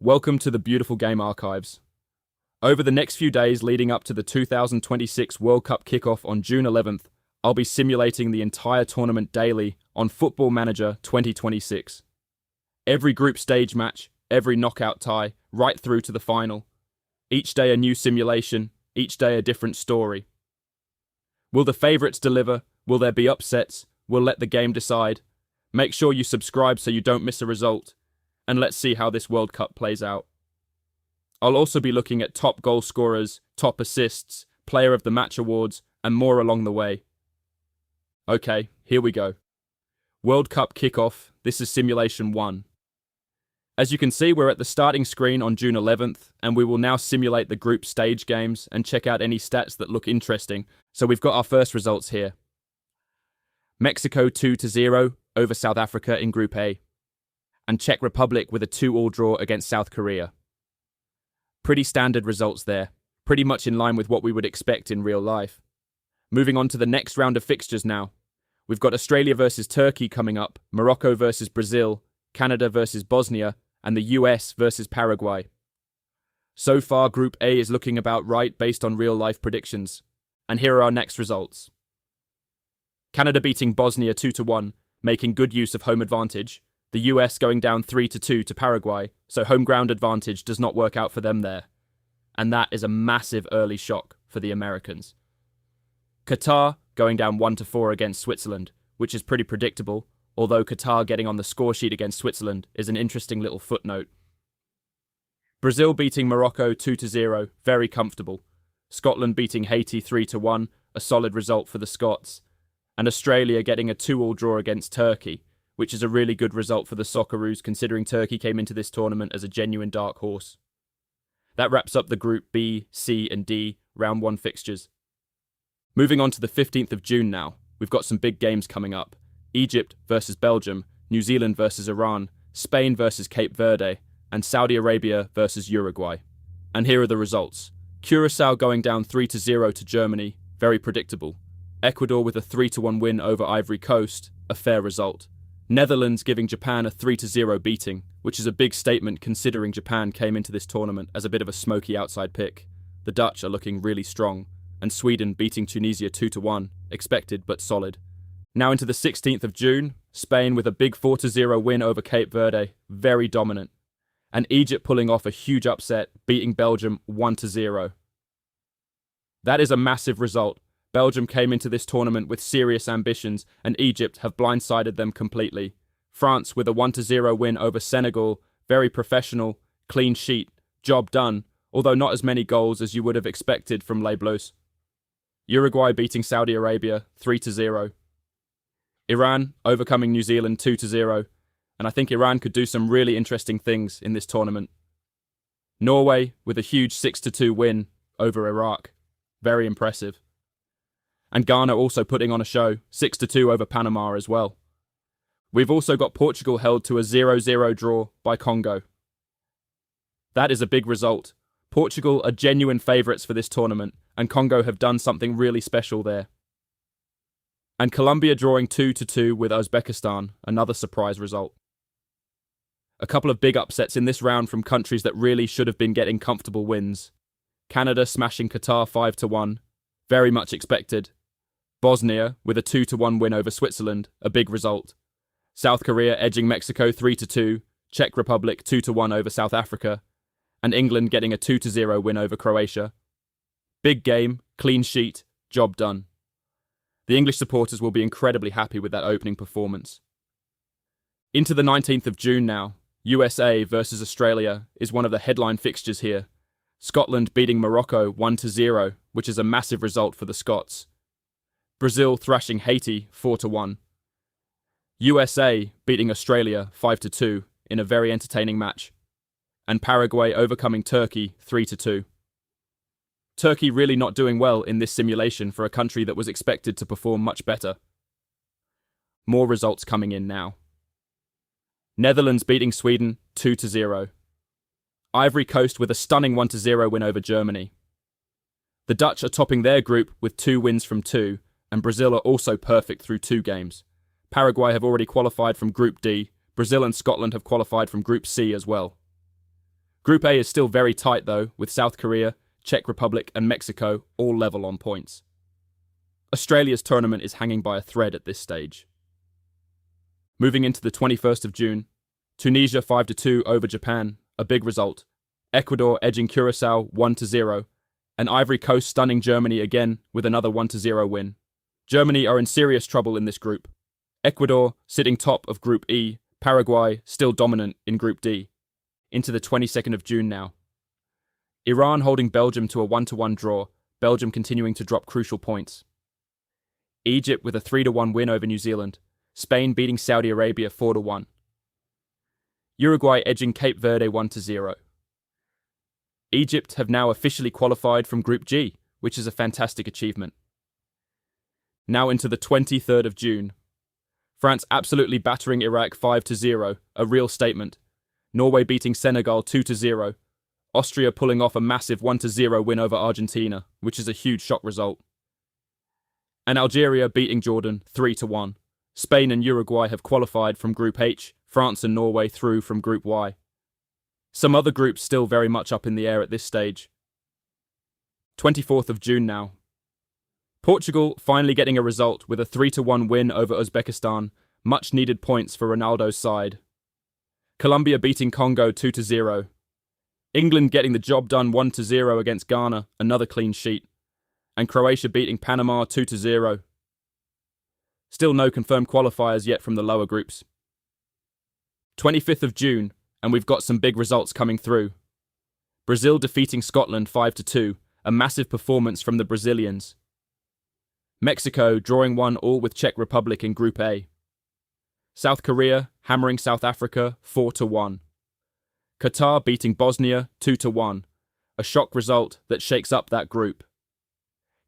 Welcome to the beautiful game archives. Over the next few days leading up to the 2026 World Cup kickoff on June 11th, I'll be simulating the entire tournament daily on Football Manager 2026. Every group stage match, every knockout tie, right through to the final. Each day a new simulation, each day a different story. Will the favourites deliver? Will there be upsets? We'll let the game decide. Make sure you subscribe so you don't miss a result. And let's see how this World Cup plays out. I'll also be looking at top goal scorers, top assists, player of the match awards, and more along the way. Okay, here we go. World Cup kickoff, this is Simulation 1. As you can see, we're at the starting screen on June 11th, and we will now simulate the group stage games and check out any stats that look interesting. So we've got our first results here. Mexico 2-0 over South Africa in Group A, and Czech Republic with a 2-2 draw against South Korea. Pretty standard results there, pretty much in line with what we would expect in real life. Moving on to the next round of fixtures now. We've got Australia versus Turkey coming up, Morocco versus Brazil, Canada versus Bosnia, and the US versus Paraguay. So far, Group A is looking about right based on real-life predictions. And here are our next results. Canada beating Bosnia 2-1, making good use of home advantage. The US going down 3-2 to Paraguay, so home ground advantage does not work out for them there. And that is a massive early shock for the Americans. Qatar going down 1-4 against Switzerland, which is pretty predictable, although Qatar getting on the score sheet against Switzerland is an interesting little footnote. Brazil beating Morocco 2-0, very comfortable. Scotland beating Haiti 3-1, a solid result for the Scots. And Australia getting a 2-2 draw against Turkey, which is a really good result for the Socceroos considering Turkey came into this tournament as a genuine dark horse. That wraps up the Group B, C and D round 1 fixtures. Moving on to the 15th of June now, we've got some big games coming up. Egypt versus Belgium, New Zealand versus Iran, Spain versus Cape Verde, and Saudi Arabia versus Uruguay. And here are the results. Curacao going down 3-0 to Germany, very predictable. Ecuador with a 3-1 win over Ivory Coast, a fair result. Netherlands giving Japan a 3-0 beating, which is a big statement considering Japan came into this tournament as a bit of a smoky outside pick. The Dutch are looking really strong, and Sweden beating Tunisia 2-1, expected but solid. Now into the 16th of June, Spain with a big 4-0 win over Cape Verde, very dominant. And Egypt pulling off a huge upset, beating Belgium 1-0. That is a massive result. Belgium came into this tournament with serious ambitions, and Egypt have blindsided them completely. France with a 1-0 win over Senegal, very professional, clean sheet, job done, although not as many goals as you would have expected from Les Bleus. Uruguay beating Saudi Arabia 3-0. Iran overcoming New Zealand 2-0, and I think Iran could do some really interesting things in this tournament. Norway with a huge 6-2 win over Iraq, very impressive. And Ghana also putting on a show, 6-2 over Panama as well. We've also got Portugal held to a 0-0 draw by Congo. That is a big result. Portugal are genuine favourites for this tournament, and Congo have done something really special there. And Colombia drawing 2-2 with Uzbekistan, another surprise result. A couple of big upsets in this round from countries that really should have been getting comfortable wins. Canada smashing Qatar 5-1, very much expected. Bosnia with a 2-1 win over Switzerland, a big result. South Korea edging Mexico 3-2, Czech Republic 2-1 over South Africa, and England getting a 2-0 win over Croatia. Big game, clean sheet, job done. The English supporters will be incredibly happy with that opening performance. Into the 19th of June now, USA versus Australia is one of the headline fixtures here. Scotland beating Morocco 1-0, which is a massive result for the Scots. Brazil thrashing Haiti 4-1. USA beating Australia 5-2 in a very entertaining match. And Paraguay overcoming Turkey 3-2. Turkey really not doing well in this simulation for a country that was expected to perform much better. More results coming in now. Netherlands beating Sweden 2-0. Ivory Coast with a stunning 1-0 win over Germany. The Dutch are topping their group with 2 wins from 2, and Brazil are also perfect through 2 games. Paraguay have already qualified from Group D, Brazil and Scotland have qualified from Group C as well. Group A is still very tight though, with South Korea, Czech Republic and Mexico all level on points. Australia's tournament is hanging by a thread at this stage. Moving into the 21st of June, Tunisia 5-2 over Japan, a big result. Ecuador edging Curacao 1-0, and Ivory Coast stunning Germany again with another 1-0 win. Germany are in serious trouble in this group. Ecuador sitting top of Group E, Paraguay still dominant in Group D. Into the 22nd of June now. Iran holding Belgium to a 1-1 draw, Belgium continuing to drop crucial points. Egypt with a 3-1 win over New Zealand, Spain beating Saudi Arabia 4-1. Uruguay edging Cape Verde 1-0. Egypt have now officially qualified from Group G, which is a fantastic achievement. Now into the 23rd of June. France absolutely battering Iraq 5-0, a real statement. Norway beating Senegal 2-0. Austria pulling off a massive 1-0 win over Argentina, which is a huge shock result. And Algeria beating Jordan 3-1. Spain and Uruguay have qualified from Group H, France and Norway through from Group Y. Some other groups still very much up in the air at this stage. 24th of June now. Portugal finally getting a result with a 3-1 win over Uzbekistan, much needed points for Ronaldo's side. Colombia beating Congo 2-0. England getting the job done 1-0 against Ghana, another clean sheet. And Croatia beating Panama 2-0. Still no confirmed qualifiers yet from the lower groups. 25th of June, and we've got some big results coming through. Brazil defeating Scotland 5-2, a massive performance from the Brazilians. Mexico drawing 1-1 with Czech Republic in Group A. South Korea hammering South Africa 4-1. Qatar beating Bosnia 2-1, a shock result that shakes up that group.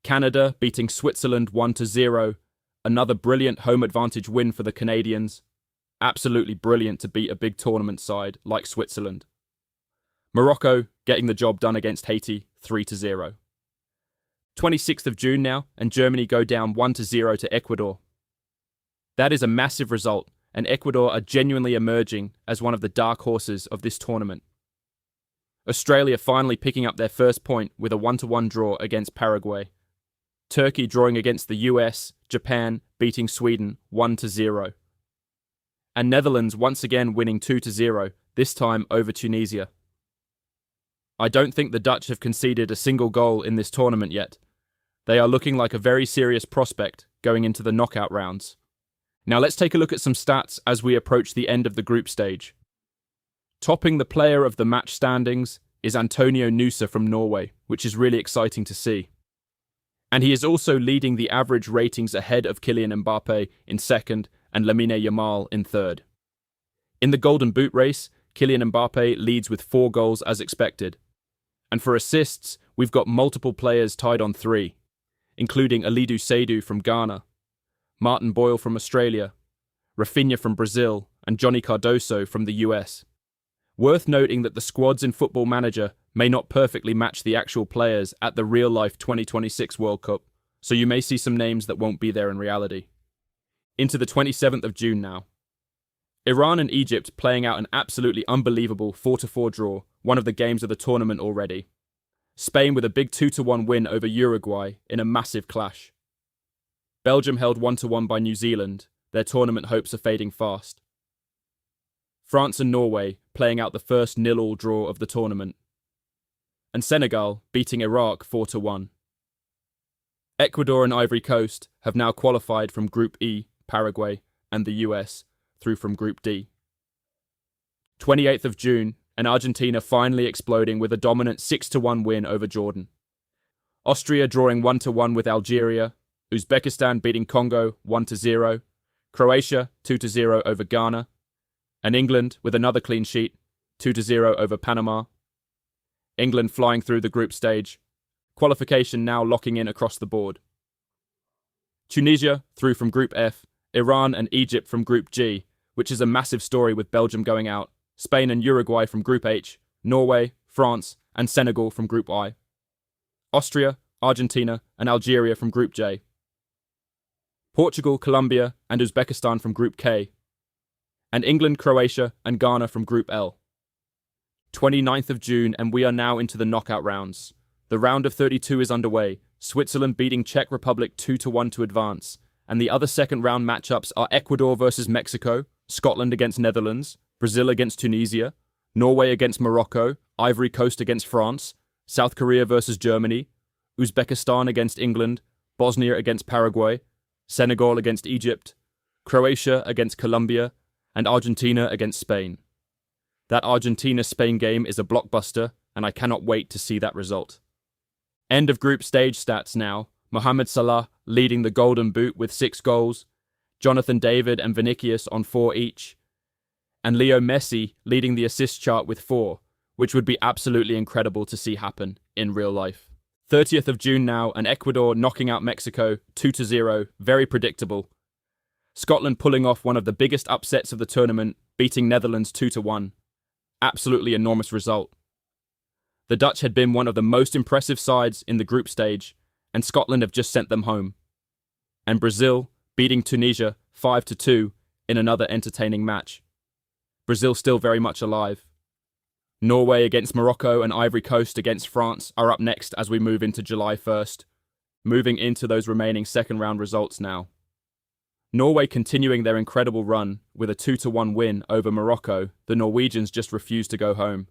Canada beating Switzerland 1-0, another brilliant home advantage win for the Canadians. Absolutely brilliant to beat a big tournament side like Switzerland. Morocco getting the job done against Haiti 3-0. 26th of June now, and Germany go down 1-0 to Ecuador. That is a massive result, and Ecuador are genuinely emerging as one of the dark horses of this tournament. Australia finally picking up their first point with a 1-1 draw against Paraguay. Turkey drawing against the US, Japan beating Sweden 1-0. And Netherlands once again winning 2-0, this time over Tunisia. I don't think the Dutch have conceded a single goal in this tournament yet. They are looking like a very serious prospect going into the knockout rounds. Now let's take a look at some stats as we approach the end of the group stage. Topping the player of the match standings is Antonio Nusa from Norway, which is really exciting to see. And he is also leading the average ratings ahead of Kylian Mbappe in second and Lamine Yamal in third. In the Golden Boot race, Kylian Mbappe leads with 4 goals as expected. And for assists, we've got multiple players tied on 3, including Alidu Seidu from Ghana, Martin Boyle from Australia, Rafinha from Brazil, and Johnny Cardoso from the US. Worth noting that the squads in Football Manager may not perfectly match the actual players at the real-life 2026 World Cup, so you may see some names that won't be there in reality. Into the 27th of June now. Iran and Egypt playing out an absolutely unbelievable 4-4 draw, one of the games of the tournament already. Spain with a big 2-1 win over Uruguay in a massive clash. Belgium held 1-1 by New Zealand, their tournament hopes are fading fast. France and Norway playing out the first 0-0 draw of the tournament. And Senegal beating Iraq 4-1. Ecuador and Ivory Coast have now qualified from Group E, Paraguay, and the US, through from Group D. 28th of June, and Argentina finally exploding with a dominant 6-1 win over Jordan. Austria drawing 1-1 with Algeria, Uzbekistan beating Congo 1-0, Croatia 2-0 over Ghana, and England with another clean sheet, 2-0 over Panama. England flying through the group stage, qualification now locking in across the board. Tunisia through from Group F, Iran and Egypt from Group G, which is a massive story with Belgium going out, Spain and Uruguay from Group H, Norway, France, and Senegal from Group I. Austria, Argentina, and Algeria from Group J. Portugal, Colombia, and Uzbekistan from Group K. And England, Croatia, and Ghana from Group L. 29th of June, and we are now into the knockout rounds. The round of 32 is underway, Switzerland beating Czech Republic 2-1 to advance, and the other second round matchups are Ecuador versus Mexico, Scotland against Netherlands, Brazil against Tunisia, Norway against Morocco, Ivory Coast against France, South Korea versus Germany, Uzbekistan against England, Bosnia against Paraguay, Senegal against Egypt, Croatia against Colombia, and Argentina against Spain. That Argentina-Spain game is a blockbuster, and I cannot wait to see that result. End of group stage stats now. Mohamed Salah leading the Golden Boot with 6 goals, Jonathan David and Vinicius on 4 each, and Leo Messi leading the assist chart with 4, which would be absolutely incredible to see happen in real life. 30th of June now, and Ecuador knocking out Mexico 2-0, very predictable. Scotland pulling off one of the biggest upsets of the tournament, beating Netherlands 2-1. Absolutely enormous result. The Dutch had been one of the most impressive sides in the group stage, and Scotland have just sent them home. And Brazil beating Tunisia 5-2 in another entertaining match. Brazil still very much alive. Norway against Morocco and Ivory Coast against France are up next as we move into July 1st. Moving into those remaining second round results now. Norway continuing their incredible run with a 2-1 win over Morocco. The Norwegians just refused to go home.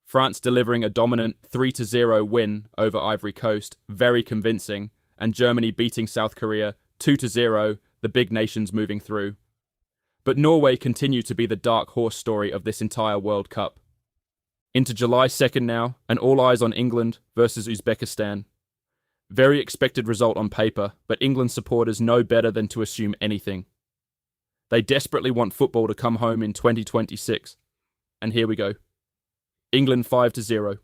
France delivering a dominant 3-0 win over Ivory Coast, very convincing, and Germany beating South Korea 2-0, the big nations moving through. But Norway continue to be the dark horse story of this entire World Cup. Into July 2nd now, and all eyes on England versus Uzbekistan. Very expected result on paper, but England supporters know better than to assume anything. They desperately want football to come home in 2026. And here we go. England 5-0.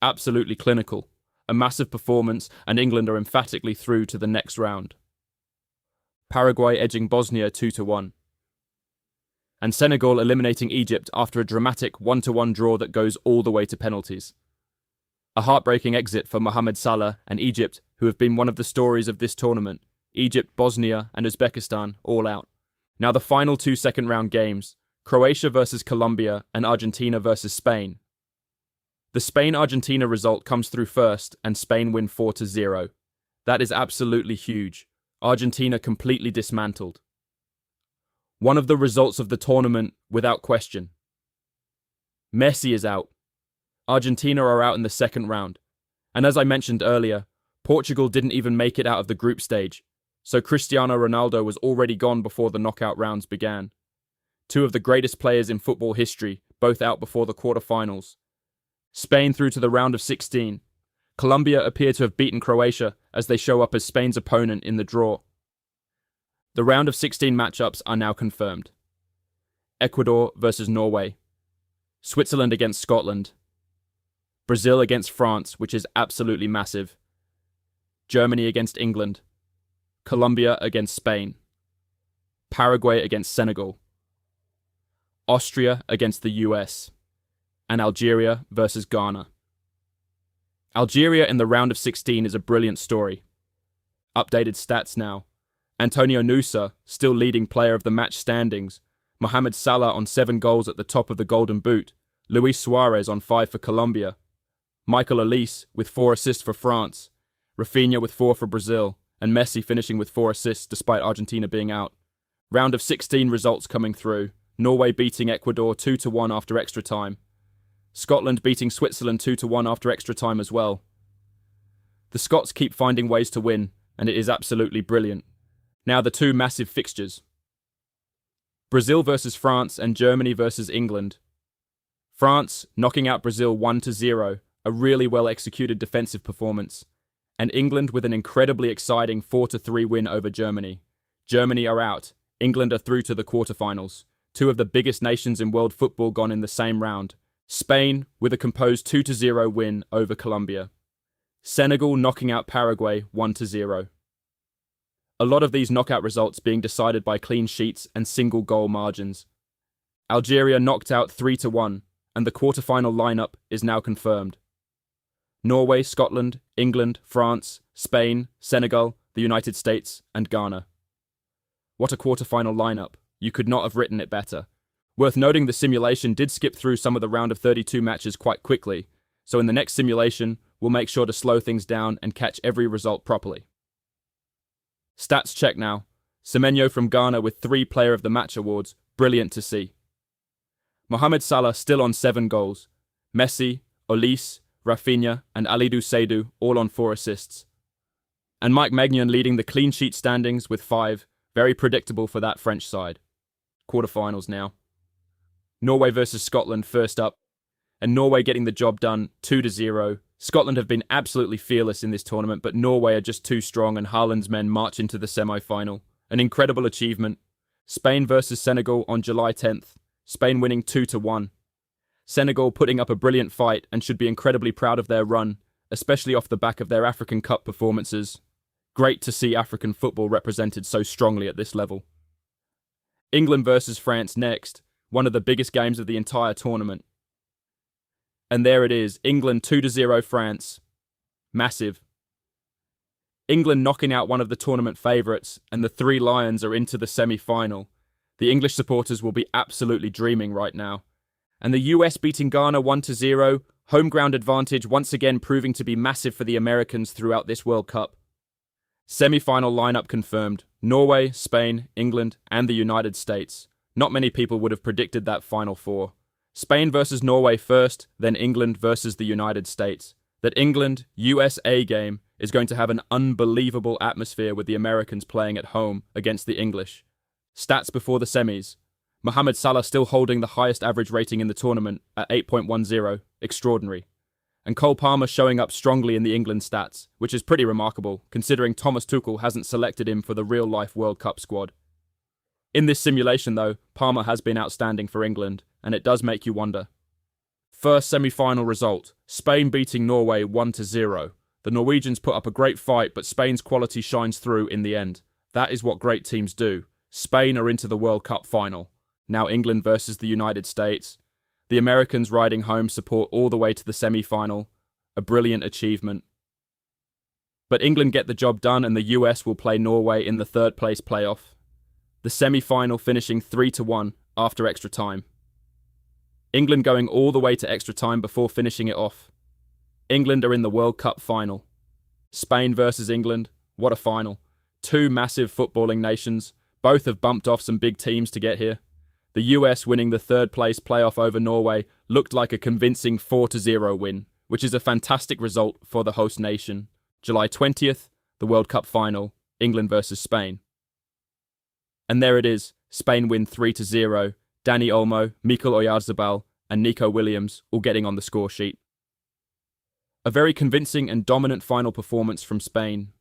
Absolutely clinical. A massive performance, and England are emphatically through to the next round. Paraguay edging Bosnia 2-1. And Senegal eliminating Egypt after a dramatic 1-1 draw that goes all the way to penalties. A heartbreaking exit for Mohamed Salah and Egypt, who have been one of the stories of this tournament. Egypt, Bosnia, and Uzbekistan all out. Now the final 2 second round games, Croatia versus Colombia and Argentina versus Spain. The Spain-Argentina result comes through first, and Spain win 4-0. That is absolutely huge. Argentina completely dismantled. One of the results of the tournament, without question. Messi is out. Argentina are out in the second round. And as I mentioned earlier, Portugal didn't even make it out of the group stage, so Cristiano Ronaldo was already gone before the knockout rounds began. 2 of the greatest players in football history, both out before the quarterfinals. Spain through to the round of 16. Colombia appear to have beaten Croatia as they show up as Spain's opponent in the draw. The round of 16 matchups are now confirmed. Ecuador versus Norway. Switzerland against Scotland. Brazil against France, which is absolutely massive. Germany against England. Colombia against Spain. Paraguay against Senegal. Austria against the US. And Algeria versus Ghana. Algeria in the round of 16 is a brilliant story. Updated stats now. Antonio Nusa, still leading player of the match standings. Mohamed Salah on 7 goals at the top of the Golden Boot. Luis Suarez on 5 for Colombia. Michael Olise with 4 assists for France. Rafinha with 4 for Brazil. And Messi finishing with 4 assists despite Argentina being out. Round of 16 results coming through. Norway beating Ecuador 2-1 after extra time. Scotland beating Switzerland 2-1 after extra time as well. The Scots keep finding ways to win, and it is absolutely brilliant. Now the 2 massive fixtures. Brazil versus France and Germany versus England. France knocking out Brazil 1-0, a really well executed defensive performance. And England with an incredibly exciting 4-3 win over Germany. Germany are out. England are through to the quarterfinals. 2 of the biggest nations in world football gone in the same round. Spain with a composed 2-0 win over Colombia. Senegal knocking out Paraguay 1-0. A lot of these knockout results being decided by clean sheets and single goal margins. Algeria knocked out 3-1, and the quarterfinal lineup is now confirmed. Norway, Scotland, England, France, Spain, Senegal, the United States, and Ghana. What a quarterfinal lineup. You could not have written it better. Worth noting, the simulation did skip through some of the round of 32 matches quite quickly, so in the next simulation, we'll make sure to slow things down and catch every result properly. Stats check now. Semenyo from Ghana with 3 Player of the Match awards, brilliant to see. Mohamed Salah still on 7 goals. Messi, Olise, Rafinha and Alidou Seydou all on 4 assists. And Mike Maignan leading the clean sheet standings with 5, very predictable for that French side. Quarterfinals now. Norway versus Scotland first up, and Norway getting the job done 2-0. Scotland have been absolutely fearless in this tournament, but Norway are just too strong and Haaland's men march into the semi-final. An incredible achievement. Spain versus Senegal on July 10th. Spain winning 2-1. Senegal putting up a brilliant fight and should be incredibly proud of their run, especially off the back of their African Cup performances. Great to see African football represented so strongly at this level. England versus France next, one of the biggest games of the entire tournament. And there it is, England 2-0 France. Massive. England knocking out one of the tournament favourites, and the 3 Lions are into the semi-final. The English supporters will be absolutely dreaming right now. And the US beating Ghana 1-0, home ground advantage once again proving to be massive for the Americans throughout this World Cup. Semi-final lineup confirmed. Norway, Spain, England, and the United States. Not many people would have predicted that Final Four. Spain versus Norway first, then England versus the United States. That England-USA game is going to have an unbelievable atmosphere with the Americans playing at home against the English. Stats before the semis. Mohamed Salah still holding the highest average rating in the tournament at 8.10, extraordinary. And Cole Palmer showing up strongly in the England stats, which is pretty remarkable, considering Thomas Tuchel hasn't selected him for the real-life World Cup squad. In this simulation, though, Palmer has been outstanding for England, and it does make you wonder. First semi-final result, Spain beating Norway 1-0. The Norwegians put up a great fight, but Spain's quality shines through in the end. That is what great teams do. Spain are into the World Cup final. Now England versus the United States. The Americans riding home support all the way to the semi-final. A brilliant achievement. But England get the job done and the US will play Norway in the third place playoff. The semi-final finishing 3-1 after extra time. England going all the way to extra time before finishing it off. England are in the World Cup final. Spain versus England, what a final. 2 massive footballing nations. Both have bumped off some big teams to get here. The US winning the third place playoff over Norway looked like a convincing 4-0 win, which is a fantastic result for the host nation. July 20th, the World Cup final, England versus Spain. And there it is, Spain win 3-0, Dani Olmo, Mikel Oyarzabal and Nico Williams all getting on the score sheet. A very convincing and dominant final performance from Spain.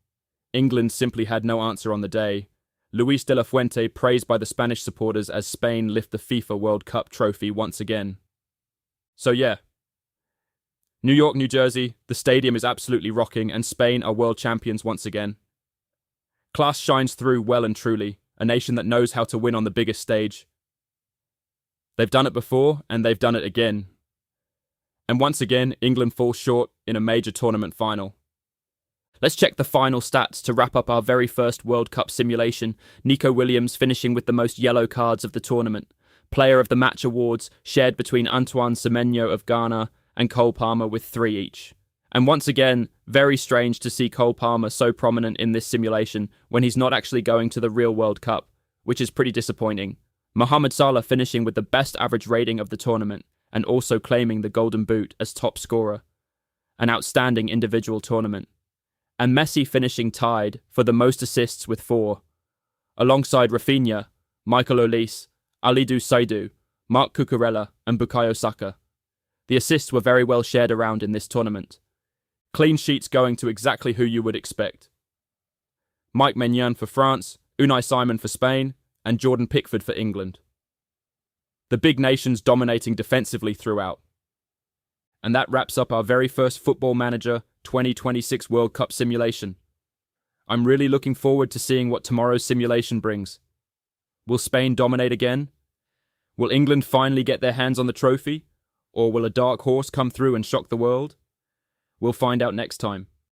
England simply had no answer on the day. Luis de la Fuente praised by the Spanish supporters as Spain lift the FIFA World Cup trophy once again. So yeah. New York, New Jersey, the stadium is absolutely rocking and Spain are world champions once again. Class shines through well and truly, a nation that knows how to win on the biggest stage. They've done it before and they've done it again. And once again, England falls short in a major tournament final. Let's check the final stats to wrap up our very first World Cup simulation. Nico Williams finishing with the most yellow cards of the tournament. Player of the Match awards shared between Antoine Semenyo of Ghana and Cole Palmer with 3 each. And once again, very strange to see Cole Palmer so prominent in this simulation when he's not actually going to the real World Cup, which is pretty disappointing. Mohamed Salah finishing with the best average rating of the tournament and also claiming the Golden Boot as top scorer. An outstanding individual tournament. And Messi finishing tied for the most assists with 4, alongside Rafinha, Michael Olise, Alidou Seydou, Marc Cucurella and Bukayo Saka. The assists were very well shared around in this tournament. Clean sheets going to exactly who you would expect. Mike Maignan for France, Unai Simon for Spain, and Jordan Pickford for England. The big nations dominating defensively throughout. And that wraps up our very first Football Manager 2026 World Cup simulation. I'm really looking forward to seeing what tomorrow's simulation brings. Will Spain dominate again? Will England finally get their hands on the trophy? Or will a dark horse come through and shock the world? We'll find out next time.